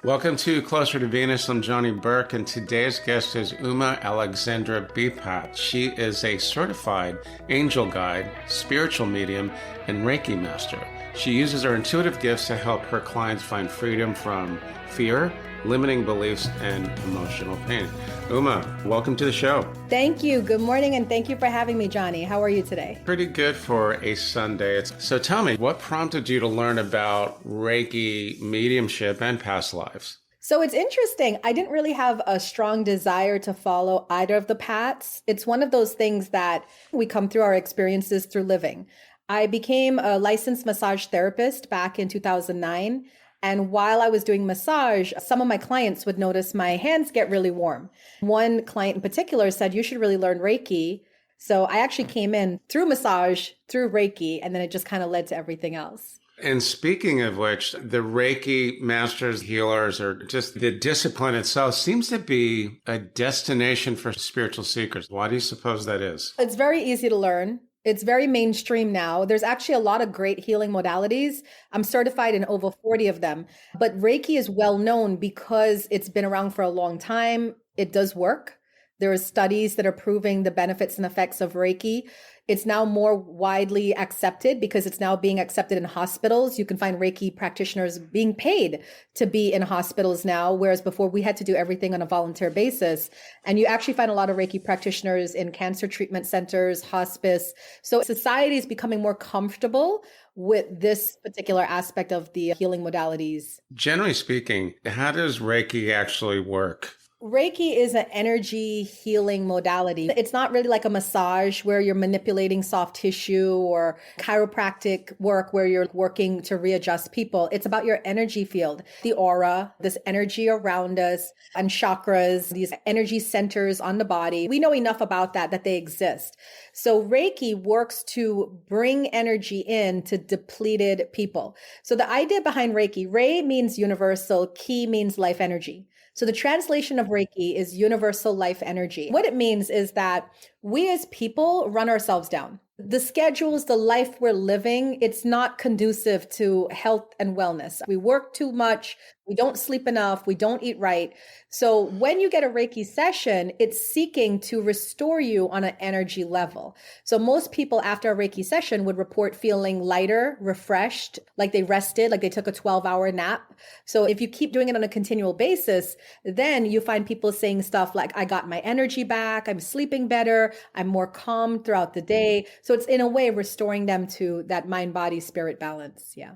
Welcome to Closer to Venus. I'm Johnny Burke, and today's guest is Uma Alexandra Beepat. She is a certified angel guide, spiritual medium, and Reiki master. She uses her intuitive gifts to help her clients find freedom from fear, limiting beliefs, and emotional pain. Uma, welcome to the show. Thank you. Good morning, and thank you for having me, Johnny. How are you today? Pretty good for a Sunday. So tell me, what prompted you to learn about Reiki mediumship and past lives? So it's interesting. I didn't really have a strong desire to follow either of the paths. It's one of those things that we come through our experiences through living. I became a licensed massage therapist back in 2009. And while I was doing massage, some of my clients would notice my hands get really warm. One client in particular said, "You should really learn Reiki." So I actually came in through massage, through Reiki, and then it just kind of led to everything else. And speaking of which, the Reiki masters, healers, or just the discipline itself seems to be a destination for spiritual seekers. Why do you suppose that is? It's very easy to learn. It's very mainstream now. There's actually a lot of great healing modalities. I'm certified in over 40 of them. But Reiki is well known because it's been around for a long time. It does work. There are studies that are proving the benefits and effects of Reiki. It's now more widely accepted because it's now being accepted in hospitals. You can find Reiki practitioners being paid to be in hospitals now, whereas before we had to do everything on a volunteer basis. And you actually find a lot of Reiki practitioners in cancer treatment centers, hospice. So society is becoming more comfortable with this particular aspect of the healing modalities. Generally speaking, how does Reiki actually work? Reiki is an energy healing modality. It's not really like a massage where you're manipulating soft tissue or chiropractic work where you're working to readjust people. It's about your energy field, the aura, this energy around us, and chakras, these energy centers on the body. We know enough about that they exist. So Reiki works to bring energy in to depleted people. So the idea behind Reiki, Rei means universal, Ki means life energy. So the translation of Reiki is universal life energy. What it means is that we as people run ourselves down. The schedules, the life we're living, it's not conducive to health and wellness. We work too much. We don't sleep enough. We don't eat right. So when you get a Reiki session, it's seeking to restore you on an energy level. So most people after a Reiki session would report feeling lighter, refreshed, like they rested, like they took a 12-hour nap. So if you keep doing it on a continual basis, then you find people saying stuff like, "I got my energy back. I'm sleeping better. I'm more calm throughout the day." So it's in a way restoring them to that mind, body, spirit balance. Yeah.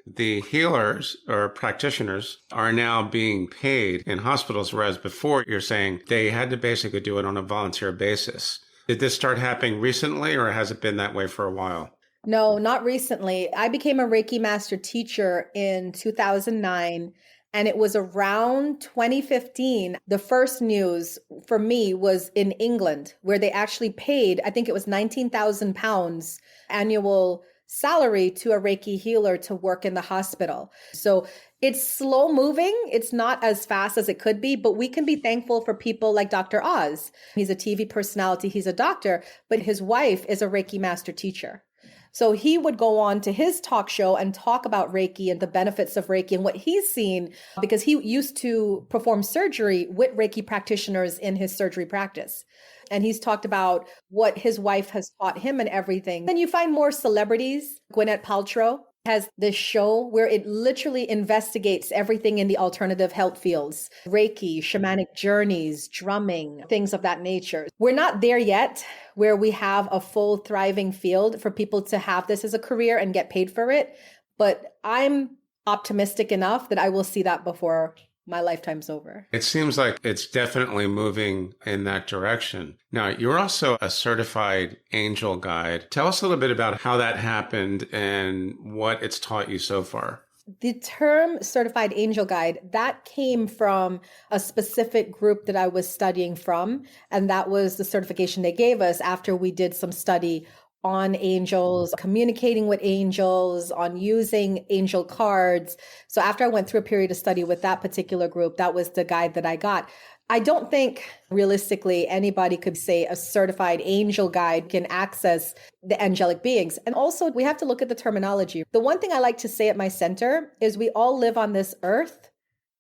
The healers or practitioners are now being paid in hospitals, whereas before you're saying they had to basically do it on a volunteer basis. Did this start happening recently, or has it been that way for a while? No, not recently. I became a Reiki master teacher in 2009. And it was around 2015. The first news for me was in England, where they actually paid, I think it was £19,000 annual salary to a Reiki healer to work in the hospital. So it's slow moving. It's not as fast as it could be, but we can be thankful for people like Dr. Oz. He's a TV personality. He's a doctor, but his wife is a Reiki master teacher. So he would go on to his talk show and talk about Reiki and the benefits of Reiki and what he's seen, because he used to perform surgery with Reiki practitioners in his surgery practice. And he's talked about what his wife has taught him and everything. Then you find more celebrities. Gwyneth Paltrow has this show where it literally investigates everything in the alternative health fields, Reiki, shamanic journeys, drumming, things of that nature. We're not there yet where we have a full thriving field for people to have this as a career and get paid for it. But I'm optimistic enough that I will see that before my lifetime's over. It seems like it's definitely moving in that direction. Now, you're also a certified angel guide. Tell us a little bit about how that happened and what it's taught you so far. The term certified angel guide, that came from a specific group that I was studying from. And that was the certification they gave us after we did some study on angels, communicating with angels, on using angel cards. So after I went through a period of study with that particular group, that was the guide that I got. I don't think realistically anybody could say a certified angel guide can access the angelic beings. And also we have to look at the terminology. The one thing I like to say at my center is we all live on this earth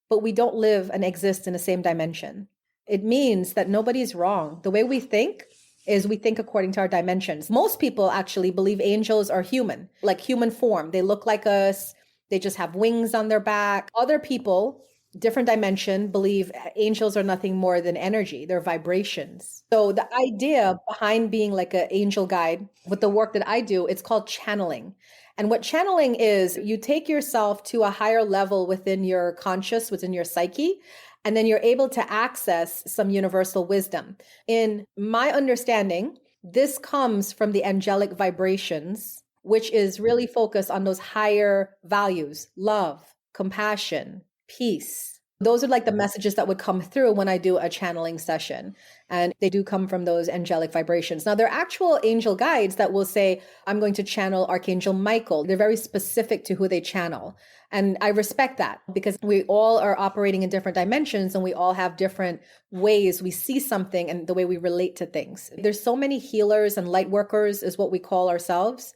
but we don't live and exist in the same dimension. It means that nobody's wrong. The way we think is we think according to our dimensions. Most people actually believe angels are human, like human form. They look like us. They just have wings on their back. Other people, different dimension, believe angels are nothing more than energy. They're vibrations. So the idea behind being like an angel guide with the work that I do, it's called channeling. And what channeling is, you take yourself to a higher level within your conscious, within your psyche, and then you're able to access some universal wisdom. In my understanding, this comes from the angelic vibrations, which is really focused on those higher values, love, compassion, peace. Those are like the messages that would come through when I do a channeling session. And they do come from those angelic vibrations. Now, there are actual angel guides that will say, I'm going to channel Archangel Michael. They're very specific to who they channel. And I respect that because we all are operating in different dimensions and we all have different ways we see something and the way we relate to things. There's so many healers and light workers is what we call ourselves,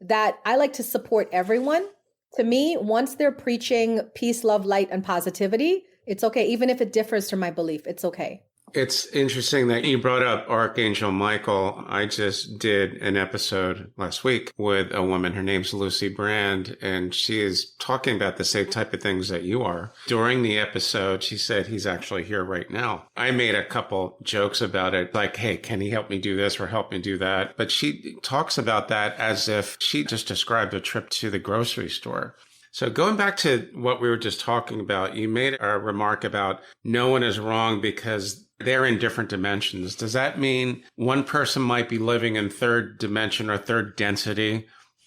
that I like to support everyone. To me, once they're preaching peace, love, light, and positivity, it's okay. Even if it differs from my belief, it's okay. It's interesting that you brought up Archangel Michael. I just did an episode last week with a woman. Her name's Lucy Brand, and she is talking about the same type of things that you are. During the episode, she said he's actually here right now. I made a couple jokes about it, like, hey, can he help me do this or help me do that? But she talks about that as if she just described a trip to the grocery store. So going back to what we were just talking about, you made a remark about no one is wrong because they're in different dimensions. Does that mean one person might be living in third dimension or third density?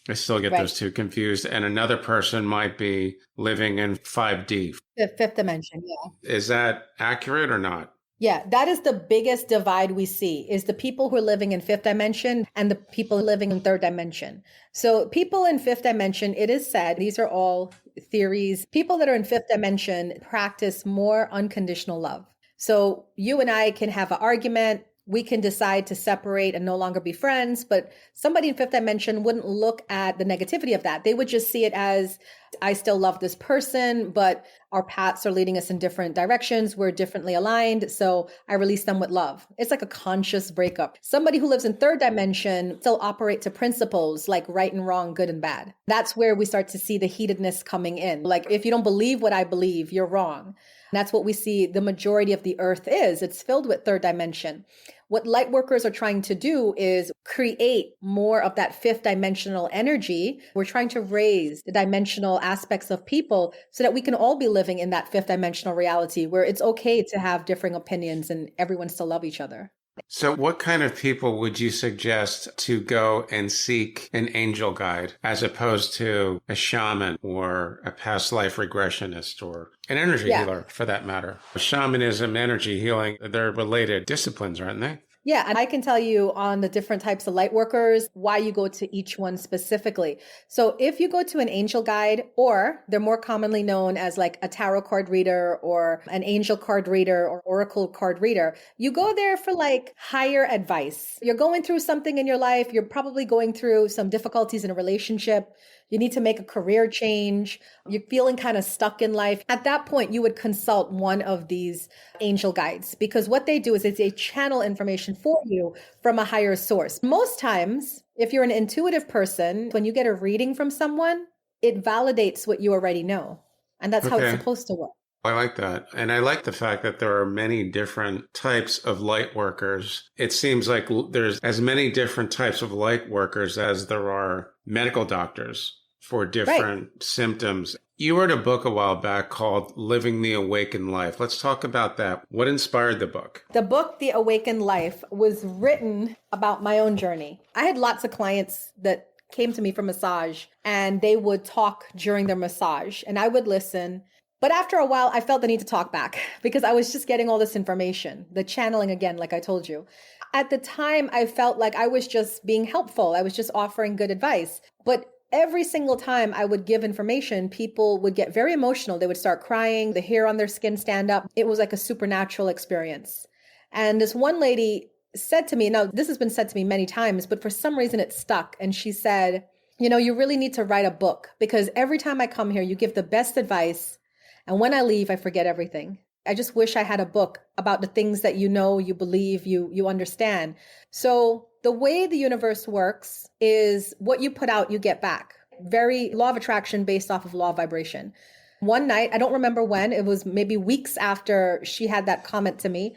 I still get those two confused. And another person might be living in 5D. The fifth dimension, yeah. Is that accurate or not? Yeah, that is the biggest divide we see is the people who are living in fifth dimension and the people living in third dimension. So people in fifth dimension, it is said, these are all theories, people that are in fifth dimension practice more unconditional love. So you and I can have an argument. We can decide to separate and no longer be friends, but somebody in fifth dimension wouldn't look at the negativity of that. They would just see it as, I still love this person, but our paths are leading us in different directions. We're differently aligned. So I release them with love. It's like a conscious breakup. Somebody who lives in third dimension still operate to principles like right and wrong, good and bad. That's where we start to see the heatedness coming in. Like, if you don't believe what I believe, you're wrong. That's what we see the majority of the earth is. It's filled with third dimension. What light workers are trying to do is create more of that fifth dimensional energy. We're trying to raise the dimensional aspects of people so that we can all be living in that fifth dimensional reality where it's okay to have differing opinions and everyone still love each other. So what kind of people would you suggest to go and seek an angel guide as opposed to a shaman or a past life regressionist or an energy healer for that matter? Shamanism, energy healing, they're related disciplines, aren't they? Yeah, and I can tell you on the different types of light workers, why you go to each one specifically. So if you go to an angel guide, or they're more commonly known as like a tarot card reader or an angel card reader or oracle card reader, you go there for like higher advice. You're going through something in your life. You're probably going through some difficulties in a relationship. You need to make a career change. You're feeling kind of stuck in life. At that point, you would consult one of these angel guides because what they do is they channel information for you from a higher source. Most times, if you're an intuitive person, when you get a reading from someone, it validates what you already know. And that's how it's supposed to work. I like that. And I like the fact that there are many different types of light workers. It seems like there's as many different types of light workers as there are medical doctors for different symptoms. You wrote a book a while back called Living the Awakened Life. Let's talk about that. What inspired the book? The book, The Awakened Life, was written about my own journey. I had lots of clients that came to me for massage and they would talk during their massage and I would listen. But after a while, I felt the need to talk back because I was just getting all this information, the channeling again, like I told you. At the time, I felt like I was just being helpful. I was just offering good advice. But every single time I would give information, people would get very emotional. They would start crying, the hair on their skin stand up. It was like a supernatural experience. And this one lady said to me, now this has been said to me many times, but for some reason it stuck. And she said, you know, you really need to write a book because every time I come here, you give the best advice. And when I leave, I forget everything. I just wish I had a book about the things that you know, you believe, you understand. So the way the universe works is what you put out, you get back. Very law of attraction based off of law of vibration. One night, I don't remember when, it was maybe weeks after she had that comment to me.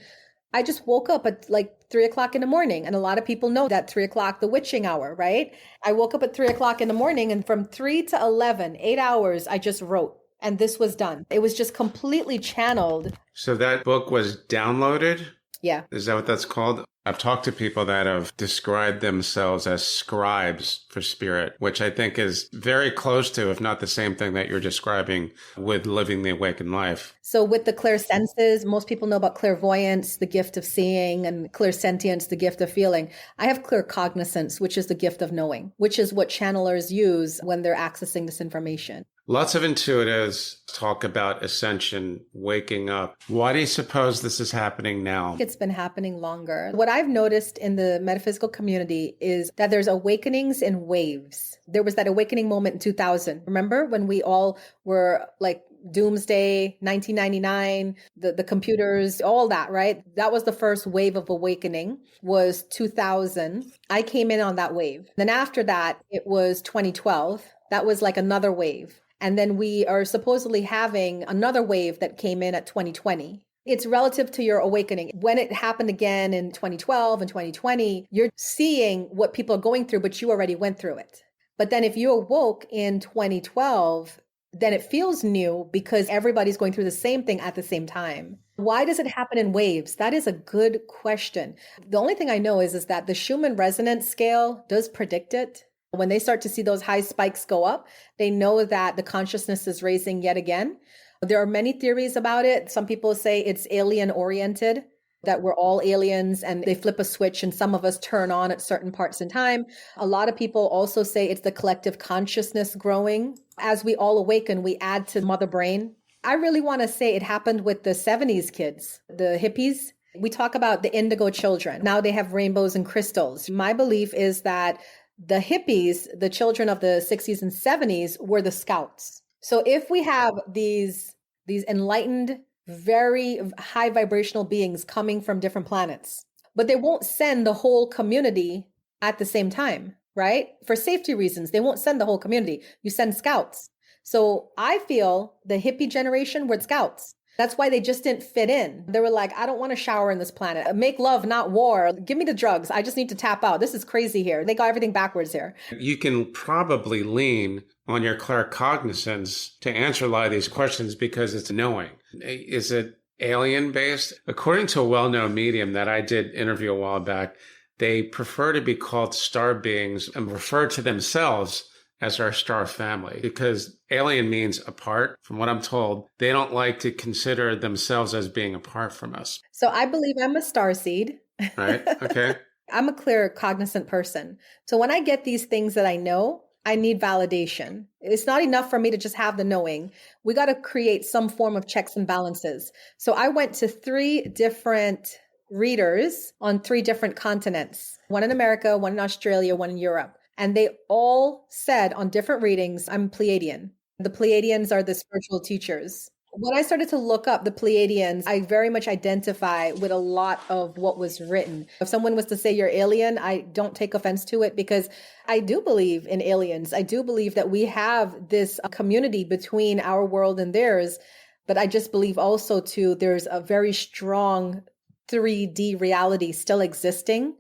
I just woke up at like 3 o'clock in the morning. And a lot of people know that 3 o'clock, the witching hour, right? I woke up at 3 o'clock in the morning, and from 3 to 11, 8 hours, I just wrote. And this was done. It was just completely channeled. So that book was downloaded? Yeah. Is that what that's called? I've talked to people that have described themselves as scribes for spirit, which I think is very close to, if not the same thing that you're describing with living the awakened life. So with the clairsenses, most people know about clairvoyance, the gift of seeing, and clairsentience, the gift of feeling. I have claircognizance, which is the gift of knowing, which is what channelers use when they're accessing this information. Lots of intuitives talk about ascension, waking up. Why do you suppose this is happening now? It's been happening longer. What I've noticed in the metaphysical community is that there's awakenings in waves. There was that awakening moment in 2000. Remember when we all were like doomsday, 1999, the computers, all that, right? That was the first wave of awakening, was 2000. I came in on that wave. Then after that, it was 2012. That was like another wave. And then we are supposedly having another wave that came in at 2020. It's relative to your awakening. When it happened again in 2012 and 2020, you're seeing what people are going through, but you already went through it. But then if you awoke in 2012, then it feels new because everybody's going through the same thing at the same time. Why does it happen in waves? That is a good question. The only thing I know is that the Schumann resonance scale does predict it. When they start to see those high spikes go up, they know that the consciousness is raising yet again. There are many theories about it. Some people say it's alien oriented, that we're all aliens and they flip a switch and some of us turn on at certain parts in time. A lot of people also say it's the collective consciousness growing. As we all awaken, we add to mother brain. I really want to say it happened with the 70s kids, the hippies. We talk about the indigo children. Now they have rainbows and crystals. My belief is that the hippies, the children of the 60s and 70s, were the scouts. So if we have these enlightened, very high vibrational beings coming from different planets, but they won't send the whole community at the same time, right? For safety reasons, they won't send the whole community. You send scouts. So I feel the hippie generation were scouts. That's why they just didn't fit in. They were like, I don't want to shower in this planet. Make love, not war. Give me the drugs. I just need to tap out. This is crazy here. They got everything backwards here. You can probably lean on your claircognizance to answer a lot of these questions because it's knowing. Is it alien based? According to a well-known medium that I did interview a while back, they prefer to be called star beings and refer to themselves as our star family, because alien means apart. From what I'm told, they don't like to consider themselves as being apart from us. So I believe I'm a starseed. Right? Okay. I'm a clear cognizant person. So when I get these things that I know, I need validation. It's not enough for me to just have the knowing. We got to create some form of checks and balances. So I went to 3 different readers on 3 different continents, one in America, one in Australia, one in Europe. And they all said on different readings, I'm Pleiadian. The Pleiadians are the spiritual teachers. When I started to look up the Pleiadians, I very much identify with a lot of what was written. If someone was to say you're alien, I don't take offense to it because I do believe in aliens. I do believe that we have this community between our world and theirs. But I just believe also too, there's a very strong 3D reality still existing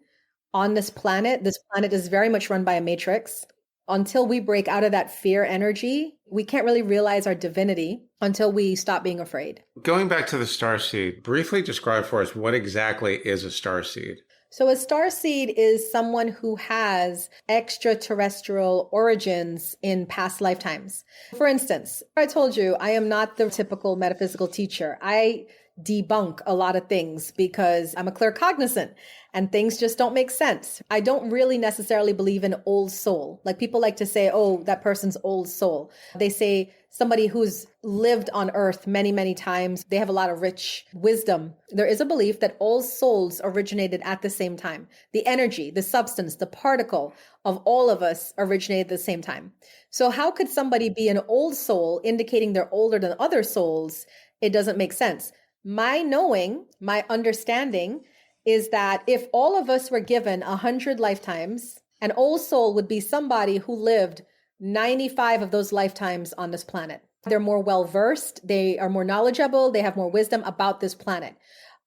on this planet. This planet is very much run by a matrix. Until we break out of that fear energy, we can't really realize our divinity until we stop being afraid. Going back to the starseed, briefly describe for us what exactly is a starseed. So a starseed is someone who has extraterrestrial origins in past lifetimes. For instance, I told you I am not the typical metaphysical teacher. I debunk a lot of things because I'm a claircognizant and things just don't make sense. I don't really necessarily believe in old soul. Like people like to say, oh, that person's old soul. They say somebody who's lived on earth many, many times, they have a lot of rich wisdom. There is a belief that all souls originated at the same time. The energy, the substance, the particle of all of us originated at the same time. So how could somebody be an old soul indicating they're older than other souls? It doesn't make sense. My knowing, my understanding is that if all of us were given 100 lifetimes, an old soul would be somebody who lived 95 of those lifetimes on this planet. They're more well-versed, they are more knowledgeable, they have more wisdom about this planet.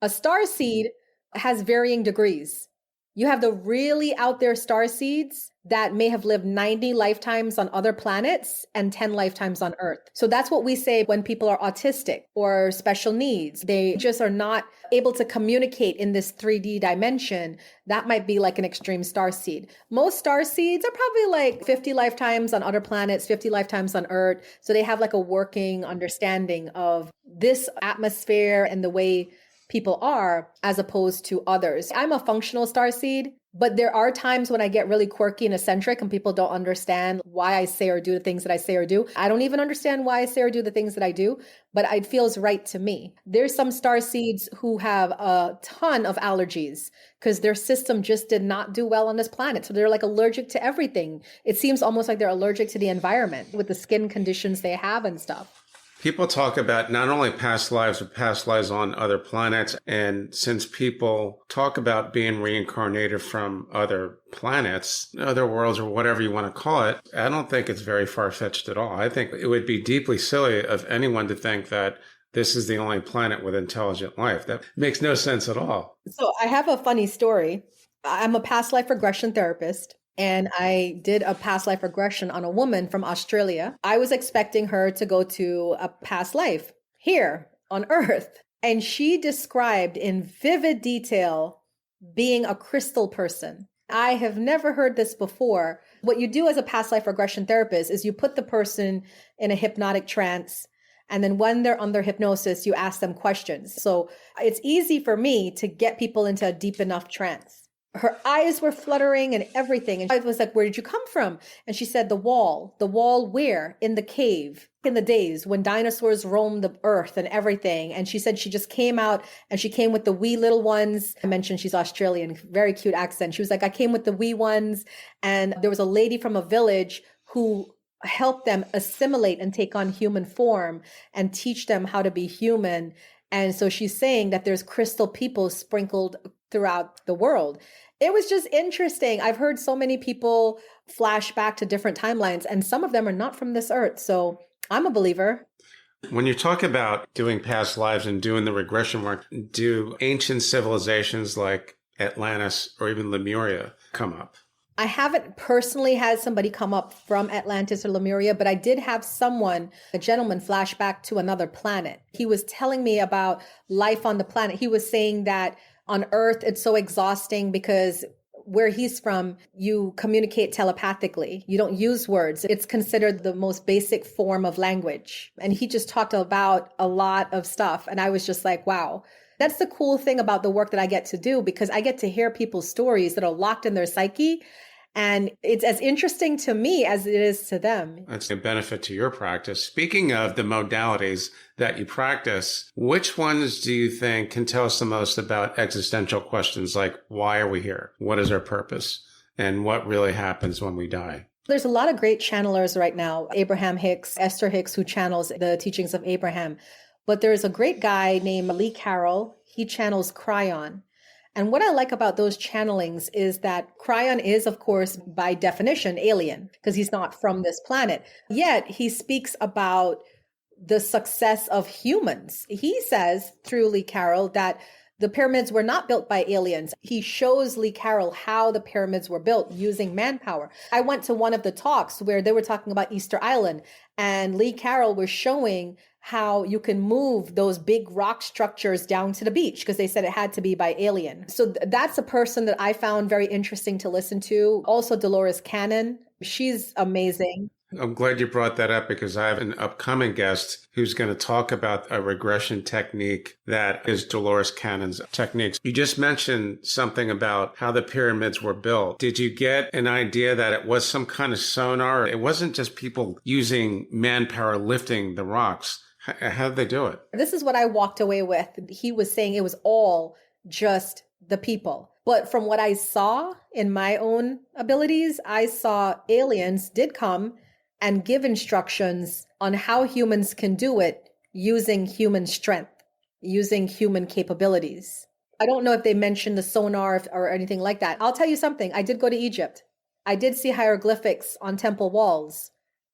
A starseed has varying degrees. You have the really out there starseeds that may have lived 90 lifetimes on other planets and 10 lifetimes on Earth. So that's what we say when people are autistic or special needs. They just are not able to communicate in this 3D dimension. That might be like an extreme starseed. Most starseeds are probably like 50 lifetimes on other planets, 50 lifetimes on Earth. So they have like a working understanding of this atmosphere and the way people are as opposed to others. I'm a functional starseed, but there are times when I get really quirky and eccentric and people don't understand why I say or do the things that I say or do. I don't even understand why I say or do the things that I do, but it feels right to me. There's some starseeds who have a ton of allergies because their system just did not do well on this planet. So they're like allergic to everything. It seems almost like they're allergic to the environment with the skin conditions they have and stuff. People talk about not only past lives, but past lives on other planets. And since people talk about being reincarnated from other planets, other worlds, or whatever you want to call it, I don't think it's very far-fetched at all. I think it would be deeply silly of anyone to think that this is the only planet with intelligent life. That makes no sense at all. So I have a funny story. I'm a past life regression therapist. And I did a past life regression on a woman from Australia. I was expecting her to go to a past life here on Earth. And she described in vivid detail being a crystal person. I have never heard this before. What you do as a past life regression therapist is you put the person in a hypnotic trance. And then when they're under hypnosis, you ask them questions. So it's easy for me to get people into a deep enough trance. Her eyes were fluttering and everything. And I was like, where did you come from? And she said, the wall. The wall where? In the cave, in the days when dinosaurs roamed the earth and everything. And she said she just came out and she came with the wee little ones. I mentioned she's Australian, very cute accent. She was like, I came with the wee ones. And there was a lady from a village who helped them assimilate and take on human form and teach them how to be human. And so she's saying that there's crystal people sprinkled throughout the world. It was just interesting. I've heard so many people flash back to different timelines, and some of them are not from this earth. So I'm a believer. When you talk about doing past lives and doing the regression work, do ancient civilizations like Atlantis or even Lemuria come up? I haven't personally had somebody come up from Atlantis or Lemuria, but I did have someone, a gentleman, flash back to another planet. He was telling me about life on the planet. He was saying that on Earth, it's so exhausting because where he's from, you communicate telepathically. You don't use words. It's considered the most basic form of language. And he just talked about a lot of stuff. And I was just like, wow. That's the cool thing about the work that I get to do, because I get to hear people's stories that are locked in their psyche. And it's as interesting to me as it is to them. That's a benefit to your practice. Speaking of the modalities that you practice, which ones do you think can tell us the most about existential questions like, why are we here? What is our purpose? And what really happens when we die? There's a lot of great channelers right now. Abraham Hicks, Esther Hicks, who channels the teachings of Abraham. But there's a great guy named Lee Carroll. He channels Cryon. And what I like about those channelings is that Cryon is, of course, by definition, alien, because he's not from this planet. Yet he speaks about the success of humans. He says, through Lee Carroll, that the pyramids were not built by aliens. He shows Lee Carroll how the pyramids were built using manpower. I went to one of the talks where they were talking about Easter Island, and Lee Carroll was showing how you can move those big rock structures down to the beach, because they said it had to be by alien. So that's a person that I found very interesting to listen to. Also, Dolores Cannon. She's amazing. I'm glad you brought that up because I have an upcoming guest who's going to talk about a regression technique that is Dolores Cannon's techniques. You just mentioned something about how the pyramids were built. Did you get an idea that it was some kind of sonar? It wasn't just people using manpower lifting the rocks. How did they do it? This is what I walked away with. He was saying it was all just the people. But from what I saw in my own abilities, I saw aliens did come and give instructions on how humans can do it using human strength, using human capabilities. I don't know if they mentioned the sonar or anything like that. I'll tell you something. I did go to Egypt. I did see hieroglyphics on temple walls,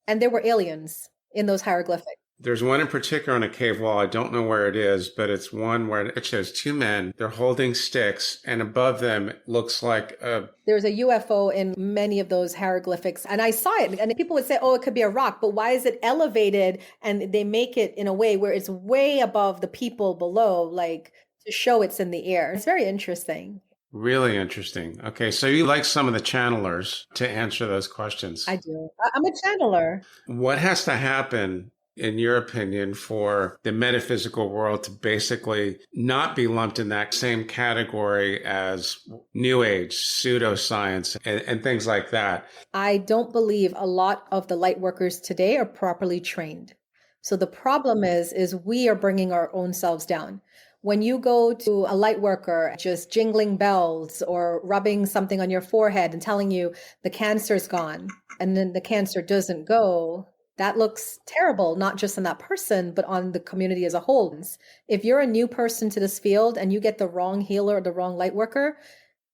and there were aliens in those hieroglyphics. There's one in particular on a cave wall. I don't know where it is, but it's one where it shows two men. They're holding sticks, and above them it looks like a... There's a UFO in many of those hieroglyphics, and I saw it. And people would say, oh, it could be a rock, but why is it elevated? And they make it in a way where it's way above the people below, like to show it's in the air. It's very interesting. Really interesting. Okay, so you like some of the channelers to answer those questions. I do. I'm a channeler. What has to happen, in your opinion, for the metaphysical world to basically not be lumped in that same category as New Age, pseudoscience, and things like that? I don't believe a lot of the light workers today are properly trained. So the problem is we are bringing our own selves down. When you go to a light worker, just jingling bells or rubbing something on your forehead and telling you the cancer's gone, and then the cancer doesn't go, that looks terrible, not just on that person, but on the community as a whole. If you're a new person to this field and you get the wrong healer or the wrong light worker,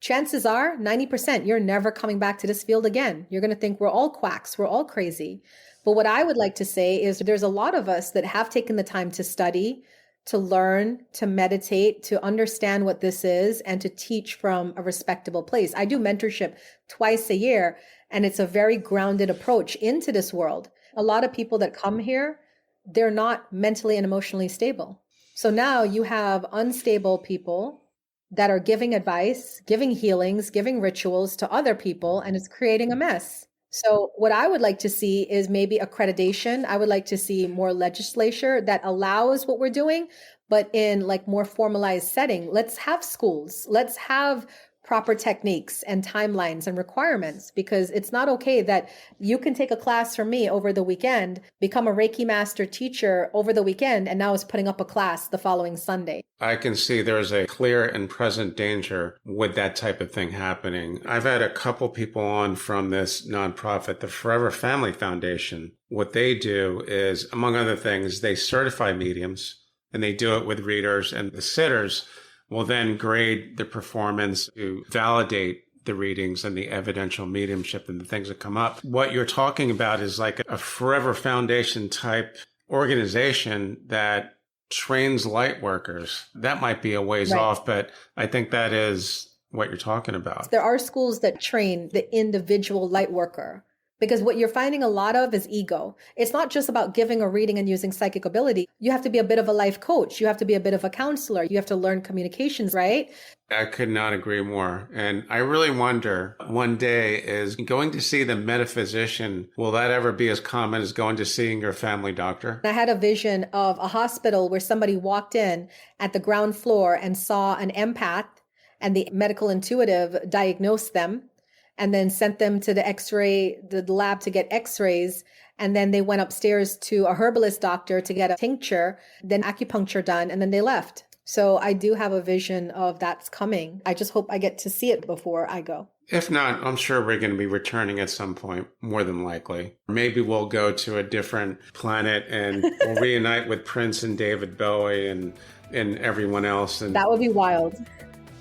chances are 90% you're never coming back to this field again. You're going to think we're all quacks, we're all crazy. But what I would like to say is there's a lot of us that have taken the time to study, to learn, to meditate, to understand what this is, and to teach from a respectable place. I do mentorship twice a year, and it's a very grounded approach into this world. A lot of people that come here, they're not mentally and emotionally stable. So now you have unstable people that are giving advice, giving healings, giving rituals to other people, and it's creating a mess. So what I would like to see is maybe accreditation. I would like to see more legislature that allows what we're doing, but in like more formalized setting. Let's have schools. Let's have proper techniques and timelines and requirements, because it's not okay that you can take a class from me over the weekend, become a Reiki master teacher over the weekend, and now is putting up a class the following Sunday. I can see there's a clear and present danger with that type of thing happening. I've had a couple people on from this nonprofit, the Forever Family Foundation. What they do is, among other things, they certify mediums, and they do it with readers, and the sitters will then grade the performance to validate the readings and the evidential mediumship and the things that come up. What you're talking about is like a Forever Foundation type organization that trains light workers. That might be a ways off, but I think that is what you're talking about. There are schools that train the individual light worker. Because what you're finding a lot of is ego. It's not just about giving a reading and using psychic ability. You have to be a bit of a life coach. You have to be a bit of a counselor. You have to learn communications, right? I could not agree more. And I really wonder, one day, is going to see the metaphysician, will that ever be as common as going to seeing your family doctor? I had a vision of a hospital where somebody walked in at the ground floor and saw an empath, and the medical intuitive diagnosed them, and then sent them to the lab to get x-rays. And then they went upstairs to a herbalist doctor to get a tincture, then acupuncture done, and then they left. So I do have a vision of that's coming. I just hope I get to see it before I go. If not, I'm sure we're going to be returning at some point, more than likely. Maybe we'll go to a different planet and we'll reunite with Prince and David Bowie and everyone else. And that would be wild.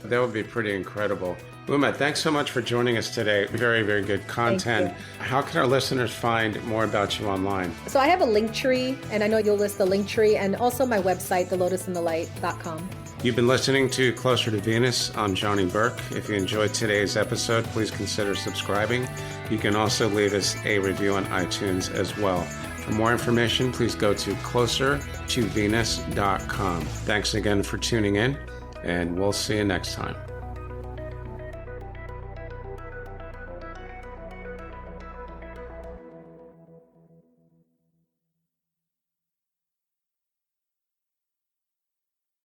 That would be pretty incredible. Uma, thanks so much for joining us today. Very, very good content. How can our listeners find more about you online? So I have a link tree, and I know you'll list the link tree, and also my website, thelotusandthelight.com. You've been listening to Closer to Venus. I'm Johnny Burke. If you enjoyed today's episode, please consider subscribing. You can also leave us a review on iTunes as well. For more information, please go to closertovenus.com. Thanks again for tuning in, and we'll see you next time.